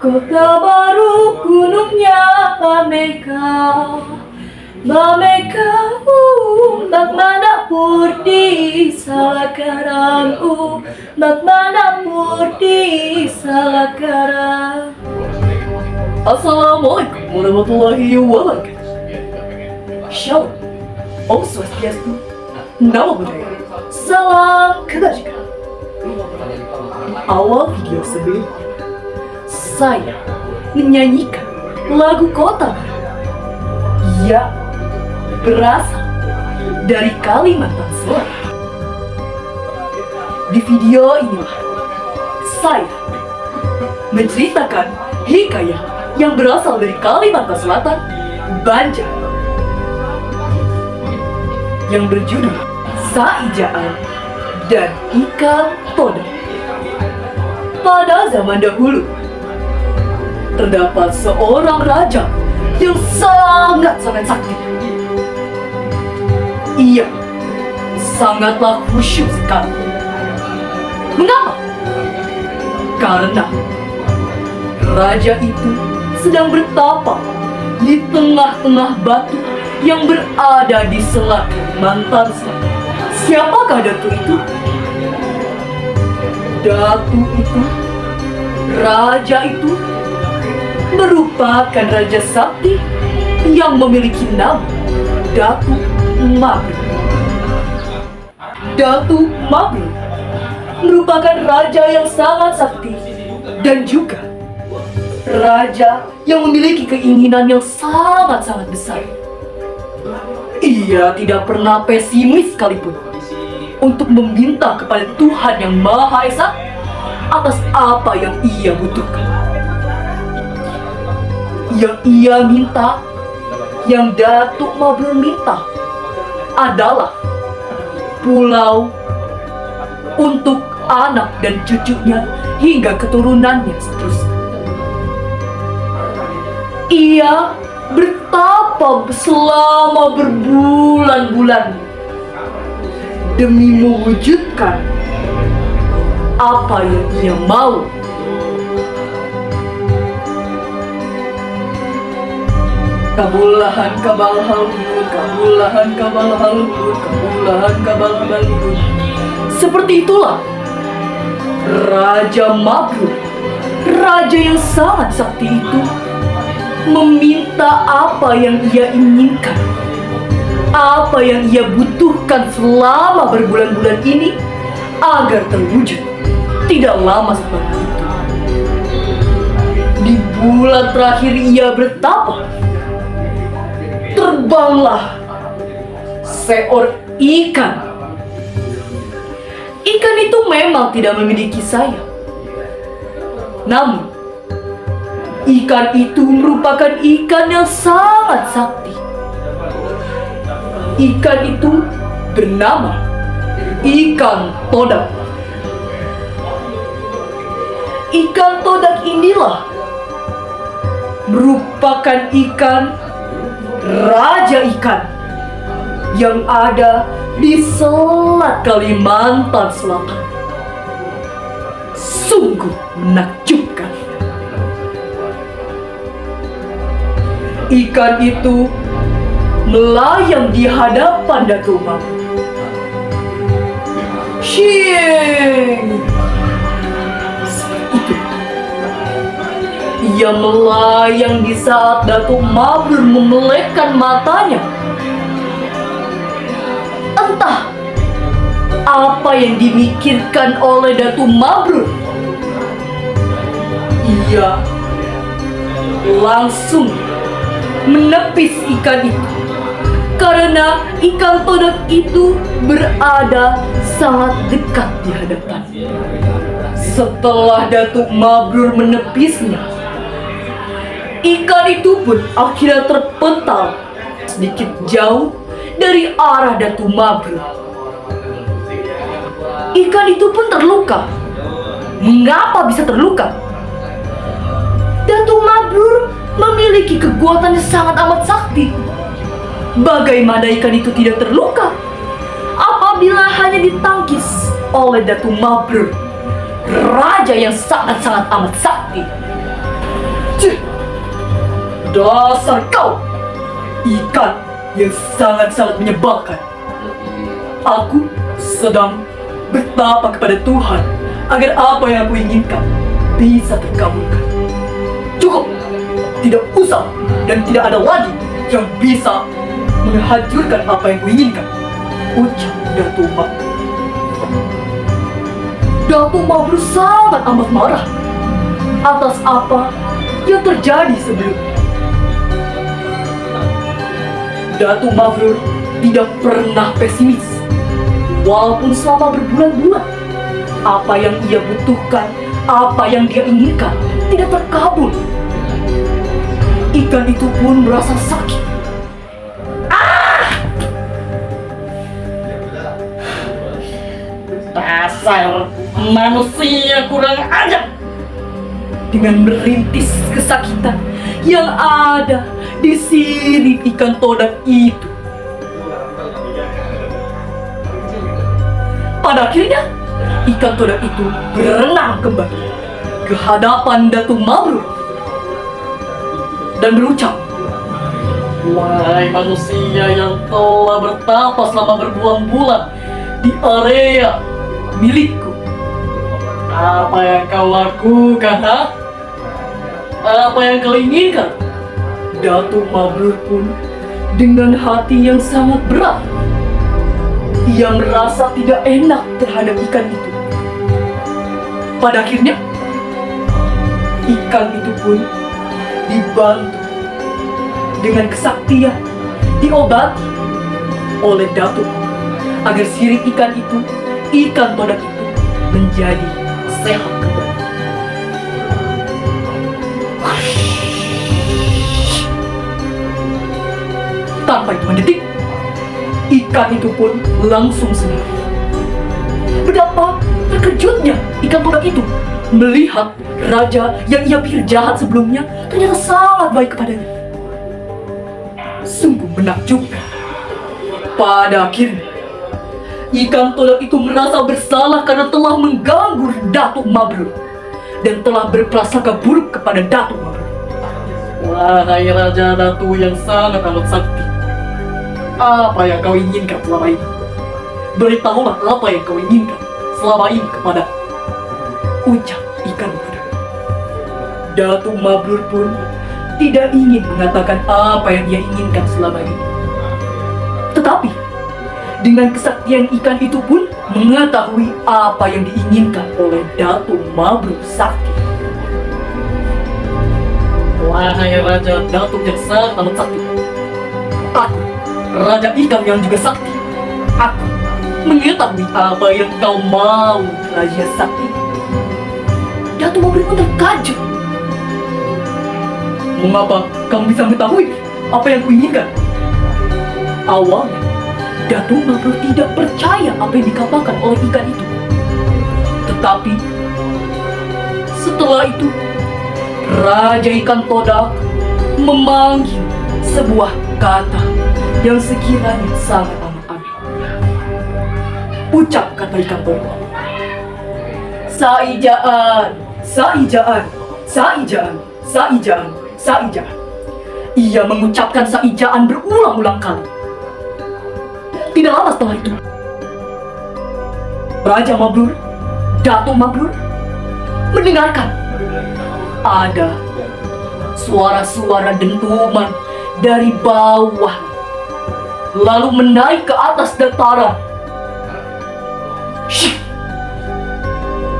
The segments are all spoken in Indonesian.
Kota baru gunungnya Bameka, Bameka, Bagmana Purdi Salakaram, Bagmana Purdi Salakaram. Assalamualaikum warahmatullahi wabarakatuh. Shalom, Om Swastiastu, Namo Buddhaya, Salam Kebajikan. Awal video sebelum saya menyanyikan lagu Kota Baru yang berasal dari Kalimantan Selatan. Di video inilah saya menceritakan hikayat yang berasal dari Kalimantan Selatan, Banjar, yang berjudul Saijaan dan Ikan Todak. Pada zaman dahulu, terdapat seorang raja yang sangat-sangat sakti. Ia sangatlah khusyuk sekali. Mengapa? Karena raja itu sedang bertapa di tengah-tengah batu yang berada di Selat Kalimantan Selatan. Siapakah datu itu? Datu itu, raja itu, merupakan raja sakti yang memiliki nama Datu Mabrur. Datu Mabrur merupakan raja yang sangat sakti dan juga raja yang memiliki keinginan yang sangat-sangat besar. Ia tidak pernah pesimis sekalipun untuk meminta kepada Tuhan yang Maha Esa atas apa yang ia butuhkan. Yang ia minta, yang Datuk Mabrur minta adalah pulau untuk anak dan cucunya hingga keturunannya seterusnya. Ia bertapa selama berbulan-bulan demi mewujudkan apa yang ia mau. Kabulahan kabal halun, kabulahan kabal halun, kabulahan kabal halun. Seperti itulah Raja Mabrur, raja yang sangat sakti itu, meminta apa yang ia inginkan, apa yang ia butuhkan selama berbulan-bulan ini agar terwujud. Tidak lama seperti itu. Di bulan terakhir ia bertapa, terbanglah seekor ikan. Ikan itu memang tidak memiliki sayap. Namun, ikan itu merupakan ikan yang sangat sakti. Ikan itu bernama Ikan Todak. Ikan Todak inilah merupakan ikan raja ikan yang ada di Selat Kalimantan Selatan. Sungguh menakjubkan. Ikan itu melayang di hadapan Datuk Mabrur. Shing! Itu. Ia melayang di saat Datuk Mabrur memelekkan matanya. Entah apa yang dimikirkan oleh Datuk Mabrur. Ia langsung menepis ikan itu karena ikan todak itu berada sangat dekat di hadapannya. Setelah Datuk Mabrur menepisnya, ikan itu pun akhirnya terpental sedikit jauh dari arah Datuk Mabrur. Ikan itu pun terluka. Mengapa bisa terluka? Datuk Mabrur memiliki kekuatan yang sangat amat sakti. Bagaimana ikan itu tidak terluka apabila hanya ditangkis oleh Datuk Mabrur, raja yang sangat-sangat amat sakti? Dasar kau, ikan yang sangat-sangat menyebalkan. Aku sedang bertapa kepada Tuhan agar apa yang aku inginkan bisa terkabulkan. Cukup, tidak usah dan tidak ada lagi yang bisa menghancurkan apa yang kuinginkan, ucap Datuk Mabrur. Datuk Mabrur sangat amat marah atas apa yang terjadi sebelumnya. Datuk Mabrur tidak pernah pesimis, walaupun selama berbulan-bulan apa yang ia butuhkan, apa yang dia inginkan tidak terkabul. Ikan itu pun merasa sakit. Dasar manusia kurang ajar! Dengan merintis kesakitan yang ada di sirip ikan todak itu, pada akhirnya ikan todak itu berenang kembali ke hadapan Datuk Mabrur dan berucap, "Wahai manusia yang telah bertapa selama berbulan-bulan di area milikku, apa yang kau lakukan, ha? Apa yang kau inginkan?" Datuk Mabrur pun dengan hati yang sangat berat, ia merasa tidak enak terhadap ikan itu. Pada akhirnya, ikan itu pun dibantu dengan kesaktian, diobati oleh Datuk agar sirip ikan itu, ikan todak itu menjadi sehat kembali. Tanpa hitungan detik, ikan itu pun langsung sembuh. Betapa terkejutnya ikan todak itu melihat raja yang ia pikir jahat sebelumnya ternyata sangat baik kepadanya. Sungguh menakjubkan. Pada akhirnya, ikan todak itu merasa bersalah karena telah mengganggu Datuk Mabrur dan telah berprasangka buruk kepada Datuk Mabrur. Wahai Raja Datu yang sangat amat sakti, apa yang kau inginkan selama ini? Beritahulah apa yang kau inginkan selama ini kepada, ucap ikan todak. Datuk Mabrur pun tidak ingin mengatakan apa yang dia inginkan selama ini. Tetapi dengan kesaktian ikan itu pun mengetahui apa yang diinginkan oleh Datuk Mabrur sakti. Wahai Raja Datuk yang sangat amat sakti, aku, Raja Ikan yang juga sakti, aku mengetahui apa yang kau mau, Raja Sakti. Datuk Mabrur pun terkejut. Mengapa kamu bisa mengetahui apa yang kuinginkan? Awalnya, Datuk Mabrur tidak percaya apa yang dikatakan oleh ikan itu. Tetapi setelah itu, Raja Ikan Todak memanggil sebuah kata yang sekiranya sangat amat aneh. Ucap kata ikan todak, "Saijaan, saijaan, saijaan, saijaan, saijaan." Ia mengucapkan saijaan berulang-ulang kali. Tidak lama setelah itu, Raja Mabrur, Datuk Mabrur, mendengarkan ada suara-suara dentuman dari bawah, lalu menaik ke atas dataran. Shhh!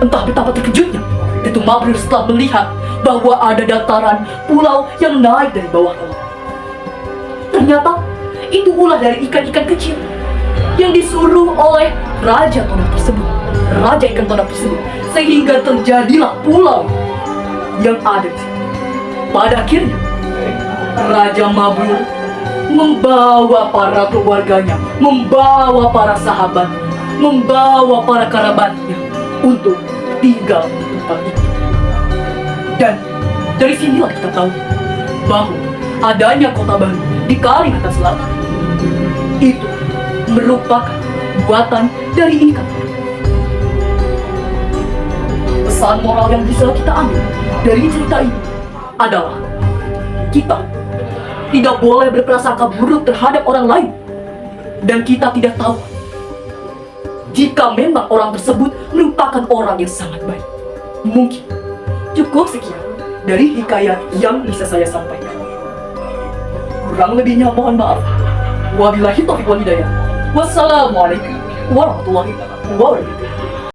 Entah betapa terkejutnya Datuk Mabrur setelah melihat bahwa ada dataran pulau yang naik dari bawah laut. Ternyata itu ulah dari ikan-ikan kecil yang disuruh oleh Raja Todak tersebut, Raja Ikan Todak tersebut, sehingga terjadilah pulau yang ada di situ. Pada akhirnya, Raja Mabrur membawa para keluarganya, membawa para sahabat, membawa para kerabatnya untuk tinggal di tempat itu. Dan dari sinilah kita tahu bahwa adanya kota baru di Kalimantan Selatan itu merupakan buatan dari ikan. Pesan moral yang bisa kita ambil dari cerita ini adalah kita tidak boleh berprasangka buruk terhadap orang lain. Dan kita tidak tahu jika memang orang tersebut merupakan orang yang sangat baik. Mungkin cukup sekian dari hikayat yang bisa saya sampaikan. Kurang lebihnya mohon maaf. Wabillahi taufiq wal hidayah. Wassalamualaikum warahmatullahi wabarakatuh.